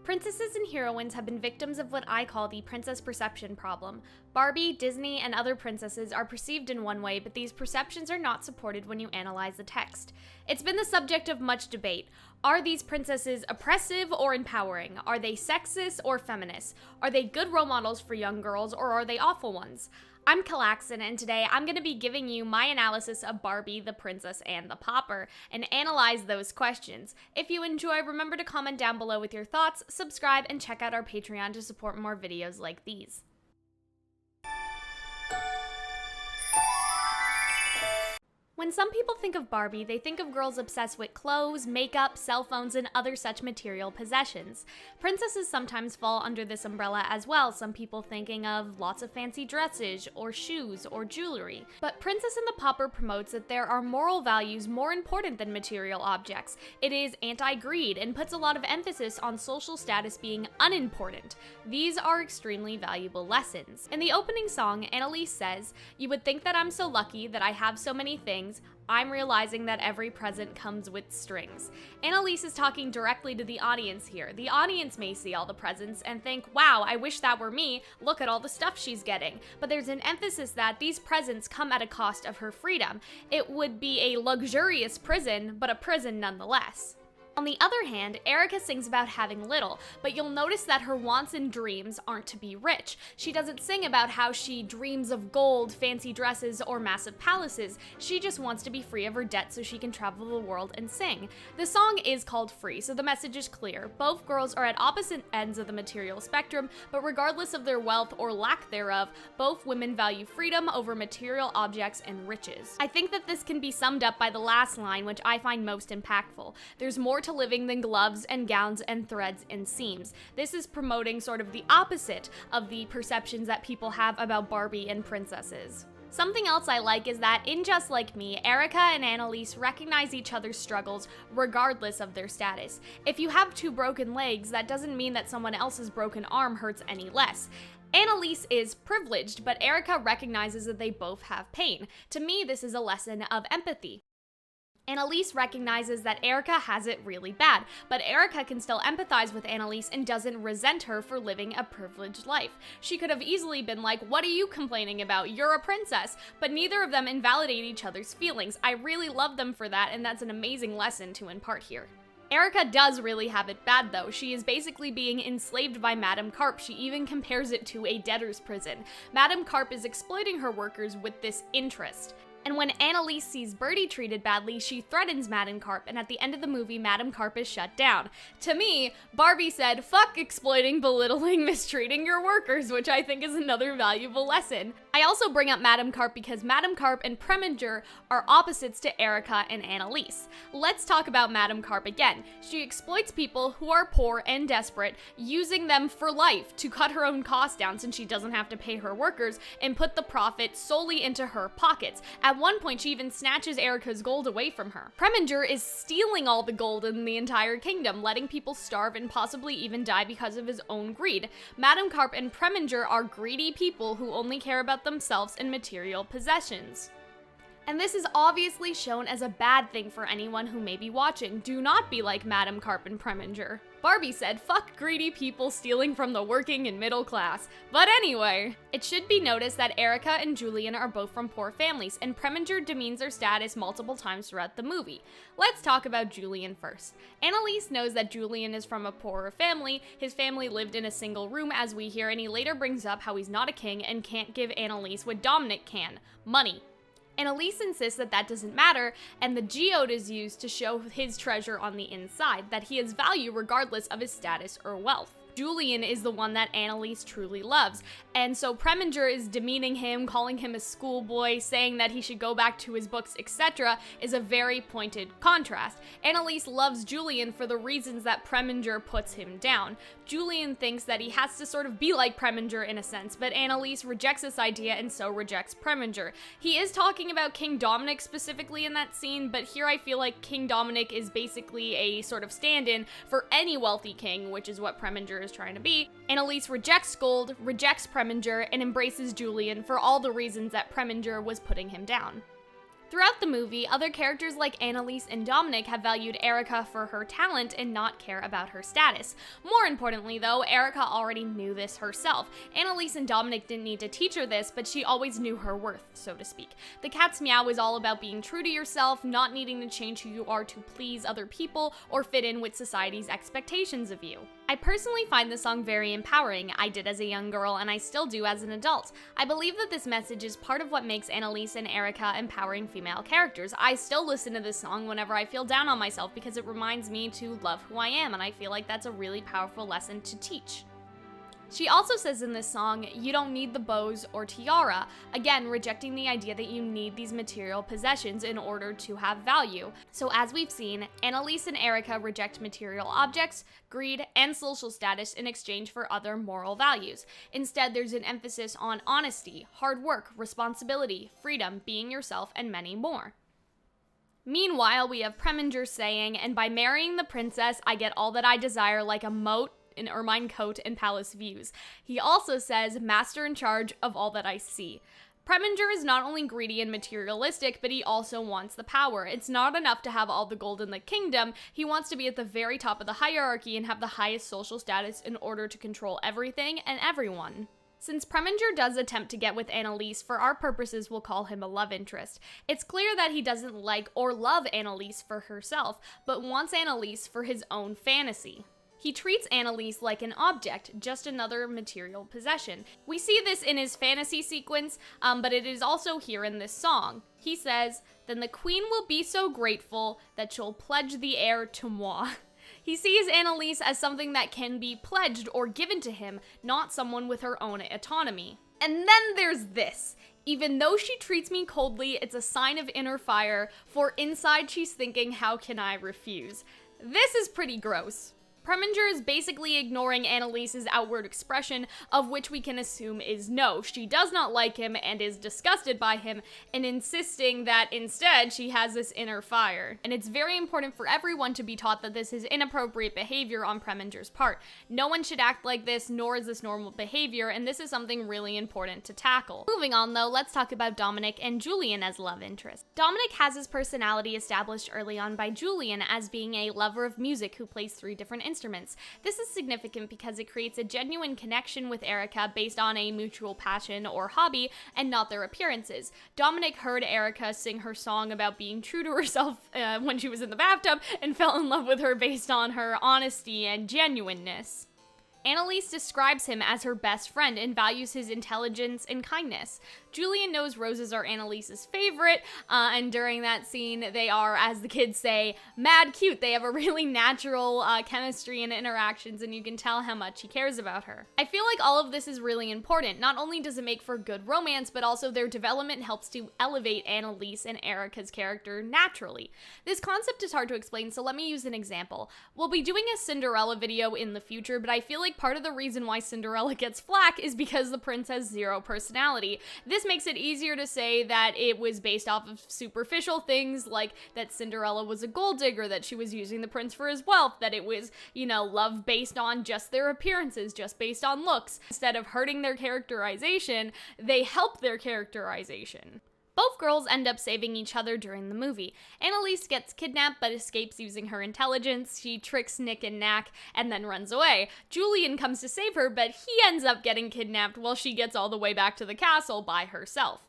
Princesses and heroines have been victims of what I call the princess perception problem. Barbie, Disney, and other princesses are perceived in one way, but these perceptions are not supported when you analyze the text. It's been the subject of much debate. Are these princesses oppressive or empowering? Are they sexist or feminist? Are they good role models for young girls, or are they awful ones? I'm Calxiyn, and today I'm going to be giving you my analysis of Barbie, the Princess, and the Pauper, and analyze those questions. If you enjoy, remember to comment down below with your thoughts, subscribe, and check out our Patreon to support more videos like these. When some people think of Barbie, they think of girls obsessed with clothes, makeup, cell phones, and other such material possessions. Princesses sometimes fall under this umbrella as well, some people thinking of lots of fancy dresses, or shoes, or jewelry. But Princess and the Pauper promotes that there are moral values more important than material objects. It is anti-greed and puts a lot of emphasis on social status being unimportant. These are extremely valuable lessons. In the opening song, Anneliese says, "You would think that I'm so lucky that I have so many things. I'm realizing that every present comes with strings." Anneliese is talking directly to the audience here. The audience may see all the presents and think, wow, I wish that were me, look at all the stuff she's getting. But there's an emphasis that these presents come at a cost of her freedom. It would be a luxurious prison, but a prison nonetheless. On the other hand, Erika sings about having little, but you'll notice that her wants and dreams aren't to be rich. She doesn't sing about how she dreams of gold, fancy dresses, or massive palaces. She just wants to be free of her debt so she can travel the world and sing. The song is called Free, so the message is clear. Both girls are at opposite ends of the material spectrum, but regardless of their wealth or lack thereof, both women value freedom over material objects and riches. I think that this can be summed up by the last line, which I find most impactful. There's more to living than gloves and gowns and threads and seams. This is promoting sort of the opposite of the perceptions that people have about Barbie and princesses. Something else I like is that in Just Like Me, Erika and Anneliese recognize each other's struggles regardless of their status. If you have two broken legs, that doesn't mean that someone else's broken arm hurts any less. Anneliese is privileged, but Erika recognizes that they both have pain. To me, this is a lesson of empathy. Anneliese recognizes that Erika has it really bad, but Erika can still empathize with Anneliese and doesn't resent her for living a privileged life. She could have easily been like, "What are you complaining about? You're a princess," but neither of them invalidate each other's feelings. I really love them for that, and that's an amazing lesson to impart here. Erika does really have it bad though. She is basically being enslaved by Madame Carp. She even compares it to a debtor's prison. Madame Carp is exploiting her workers with this interest. And when Anneliese sees Birdie treated badly, she threatens Madame Carp, and at the end of the movie, Madame Carp is shut down. To me, Barbie said, fuck exploiting, belittling, mistreating your workers, which I think is another valuable lesson. I also bring up Madame Carp because Madame Carp and Preminger are opposites to Erika and Anneliese. Let's talk about Madame Carp again. She exploits people who are poor and desperate, using them for life to cut her own costs down since she doesn't have to pay her workers and put the profit solely into her pockets. At one point, she even snatches Erika's gold away from her. Preminger is stealing all the gold in the entire kingdom, letting people starve and possibly even die because of his own greed. Madame Carp and Preminger are greedy people who only care about themselves and material possessions. And this is obviously shown as a bad thing for anyone who may be watching. Do not be like Madame Carp and Preminger. Barbie said, fuck greedy people stealing from the working and middle class. But anyway, it should be noticed that Erika and Julian are both from poor families, and Preminger demeans their status multiple times throughout the movie. Let's talk about Julian first. Anneliese knows that Julian is from a poorer family. His family lived in a single room, as we hear, and he later brings up how he's not a king and can't give Anneliese what Dominic can: money. Anneliese insists that that doesn't matter, and the geode is used to show his treasure on the inside, that he has value regardless of his status or wealth. Julian is the one that Anneliese truly loves, and so Preminger is demeaning him, calling him a schoolboy, saying that he should go back to his books, etc., is a very pointed contrast. Anneliese loves Julian for the reasons that Preminger puts him down. Julian thinks that he has to sort of be like Preminger in a sense, but Anneliese rejects this idea and so rejects Preminger. He is talking about King Dominic specifically in that scene, but here I feel like King Dominic is basically a sort of stand-in for any wealthy king, which is what Preminger is trying to be. Anneliese rejects gold, rejects Preminger, and embraces Julian for all the reasons that Preminger was putting him down. Throughout the movie, other characters like Anneliese and Dominic have valued Erika for her talent and not care about her status. More importantly though, Erika already knew this herself. Anneliese and Dominic didn't need to teach her this, but she always knew her worth, so to speak. The cat's meow is all about being true to yourself, not needing to change who you are to please other people or fit in with society's expectations of you. I personally find this song very empowering. I did as a young girl and I still do as an adult. I believe that this message is part of what makes Anneliese and Erika empowering female characters. I still listen to this song whenever I feel down on myself because it reminds me to love who I am, and I feel like that's a really powerful lesson to teach. She also says in this song, you don't need the bows or tiara, again rejecting the idea that you need these material possessions in order to have value. So as we've seen, Anneliese and Erika reject material objects, greed, and social status in exchange for other moral values. Instead, there's an emphasis on honesty, hard work, responsibility, freedom, being yourself, and many more. Meanwhile, we have Preminger saying, and by marrying the princess, I get all that I desire like a moat, an ermine coat, and palace views. He also says, master in charge of all that I see. Preminger is not only greedy and materialistic, but he also wants the power. It's not enough to have all the gold in the kingdom. He wants to be at the very top of the hierarchy and have the highest social status in order to control everything and everyone. Since Preminger does attempt to get with Anneliese, for our purposes we'll call him a love interest. It's clear that he doesn't like or love Anneliese for herself, but wants Anneliese for his own fantasy. He treats Anneliese like an object, just another material possession. We see this in his fantasy sequence, but it is also here in this song. He says, then the queen will be so grateful that she'll pledge the heir to moi. He sees Anneliese as something that can be pledged or given to him, not someone with her own autonomy. And then there's this. Even though she treats me coldly, it's a sign of inner fire, for inside she's thinking, how can I refuse? This is pretty gross. Preminger is basically ignoring Anneliese's outward expression, of which we can assume is no. She does not like him and is disgusted by him, and insisting that instead she has this inner fire. And it's very important for everyone to be taught that this is inappropriate behavior on Preminger's part. No one should act like this, nor is this normal behavior, and this is something really important to tackle. Moving on though, let's talk about Dominic and Julian as love interests. Dominic has his personality established early on by Julian as being a lover of music who plays 3 different instruments. This is significant because it creates a genuine connection with Erika based on a mutual passion or hobby and not their appearances. Dominic heard Erika sing her song about being true to herself when she was in the bathtub and fell in love with her based on her honesty and genuineness. Anneliese describes him as her best friend and values his intelligence and kindness. Julian knows roses are Anneliese's favorite, and during that scene, they are, as the kids say, mad cute. They have a really natural chemistry and interactions, and you can tell how much he cares about her. I feel like all of this is really important. Not only does it make for good romance, but also their development helps to elevate Anneliese and Erika's character naturally. This concept is hard to explain, so let me use an example. We'll be doing a Cinderella video in the future, but I feel like part of the reason why Cinderella gets flack is because the prince has 0 personality. This makes it easier to say that it was based off of superficial things, like that Cinderella was a gold digger, that she was using the prince for his wealth, that it was, love based on just their appearances, just based on looks. Instead of hurting their characterization, they help their characterization. Both girls end up saving each other during the movie. Anneliese gets kidnapped but escapes using her intelligence. She tricks Nick and Knack and then runs away. Julian comes to save her, but he ends up getting kidnapped while she gets all the way back to the castle by herself.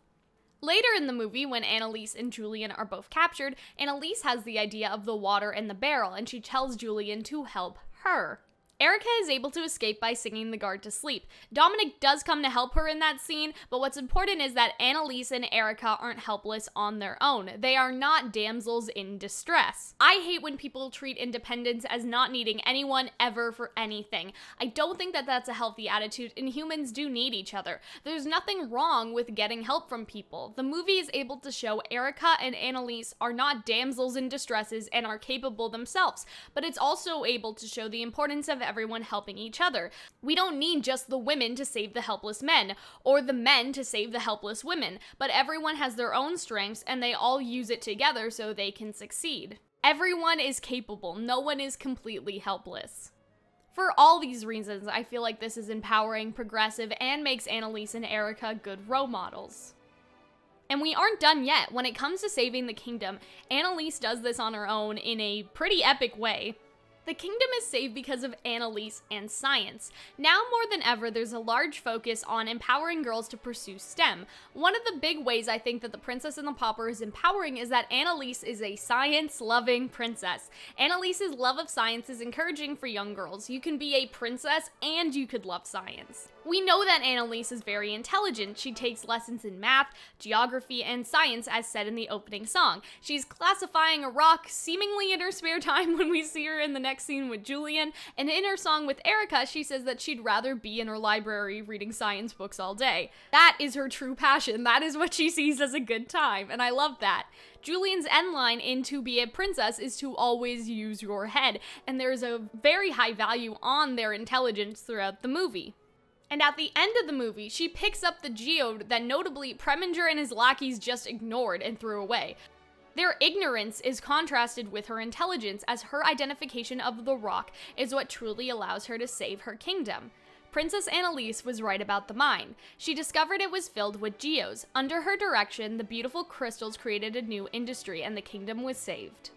Later in the movie, when Anneliese and Julian are both captured, Anneliese has the idea of the water in the barrel, and she tells Julian to help her. Erika is able to escape by singing the guard to sleep. Dominic does come to help her in that scene, but what's important is that Anneliese and Erika aren't helpless on their own. They are not damsels in distress. I hate when people treat independence as not needing anyone ever for anything. I don't think that that's a healthy attitude, and humans do need each other. There's nothing wrong with getting help from people. The movie is able to show Erika and Anneliese are not damsels in distresses and are capable themselves, but it's also able to show the importance of everyone helping each other. We don't need just the women to save the helpless men, or the men to save the helpless women, but everyone has their own strengths and they all use it together so they can succeed. Everyone is capable, no one is completely helpless. For all these reasons, I feel like this is empowering, progressive, and makes Anneliese and Erika good role models. And we aren't done yet. When it comes to saving the kingdom, Anneliese does this on her own in a pretty epic way. The kingdom is saved because of Anneliese and science. Now more than ever, there's a large focus on empowering girls to pursue STEM. One of the big ways I think that the Princess and the Pauper is empowering is that Anneliese is a science-loving princess. Anneliese's love of science is encouraging for young girls. You can be a princess and you could love science. We know that Anneliese is very intelligent. She takes lessons in math, geography, and science as said in the opening song. She's classifying a rock seemingly in her spare time when we see her in the next scene with Julian, and in her song with Erika, she says that she'd rather be in her library reading science books all day. That is her true passion. That is what she sees as a good time, and I love that. Julian's end line in To Be a Princess is to always use your head, and there's a very high value on their intelligence throughout the movie. And at the end of the movie, she picks up the geode that notably Preminger and his lackeys just ignored and threw away. Their ignorance is contrasted with her intelligence, as her identification of the rock is what truly allows her to save her kingdom. Princess Anneliese was right about the mine. She discovered it was filled with geodes. Under her direction, the beautiful crystals created a new industry and the kingdom was saved.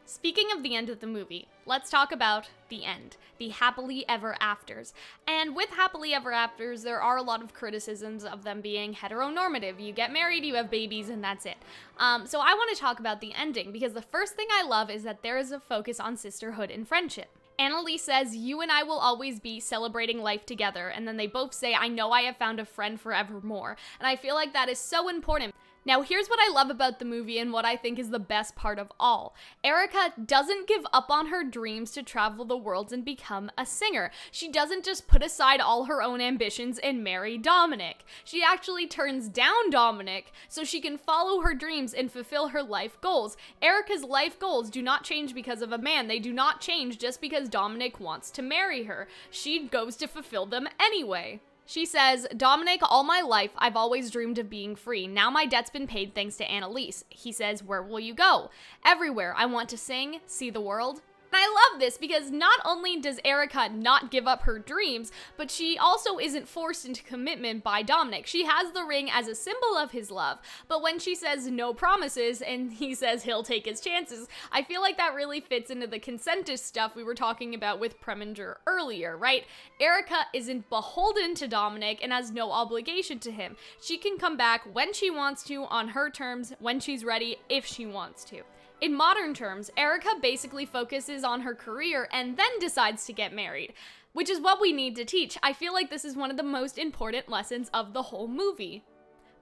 Speaking of the end of the movie, let's talk about the end, the happily ever afters. And with happily ever afters, there are a lot of criticisms of them being heteronormative. You get married, you have babies, and that's it. So I want to talk about the ending, because the first thing I love is that there is a focus on sisterhood and friendship. Anneliese says, "You and I will always be celebrating life together," and then they both say, "I know I have found a friend forevermore." And I feel like that is so important. Now, here's what I love about the movie and what I think is the best part of all. Erika doesn't give up on her dreams to travel the world and become a singer. She doesn't just put aside all her own ambitions and marry Dominic. She actually turns down Dominic so she can follow her dreams and fulfill her life goals. Erika's life goals do not change because of a man. They do not change just because Dominic wants to marry her. She goes to fulfill them anyway. She says, "Dominic, all my life, I've always dreamed of being free. Now my debt's been paid thanks to Anneliese." He says, "Where will you go?" "Everywhere. I want to sing, see the world." And I love this because not only does Erika not give up her dreams, but she also isn't forced into commitment by Dominic. She has the ring as a symbol of his love, but when she says no promises and he says he'll take his chances, I feel like that really fits into the consentist stuff we were talking about with Preminger earlier, right? Erika isn't beholden to Dominic and has no obligation to him. She can come back when she wants to, on her terms, when she's ready, if she wants to. In modern terms, Erika basically focuses on her career and then decides to get married, which is what we need to teach. I feel like this is one of the most important lessons of the whole movie.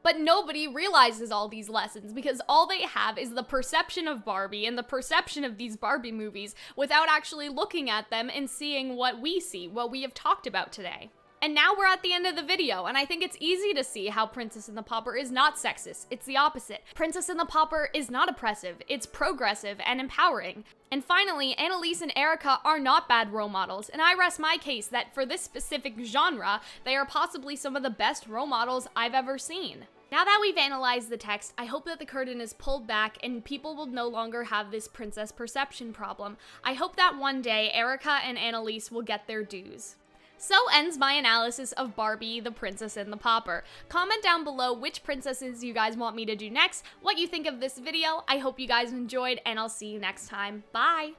But nobody realizes all these lessons because all they have is the perception of Barbie and the perception of these Barbie movies without actually looking at them and seeing what we see, what we have talked about today. And now we're at the end of the video, and I think it's easy to see how Princess and the Pauper is not sexist. It's the opposite. Princess and the Pauper is not oppressive, it's progressive and empowering. And finally, Anneliese and Erika are not bad role models, and I rest my case that for this specific genre, they are possibly some of the best role models I've ever seen. Now that we've analyzed the text, I hope that the curtain is pulled back and people will no longer have this princess perception problem. I hope that one day Erika and Anneliese will get their dues. So ends my analysis of Barbie, the Princess and the Pauper. Comment down below which princesses you guys want me to do next, what you think of this video. I hope you guys enjoyed, and I'll see you next time. Bye!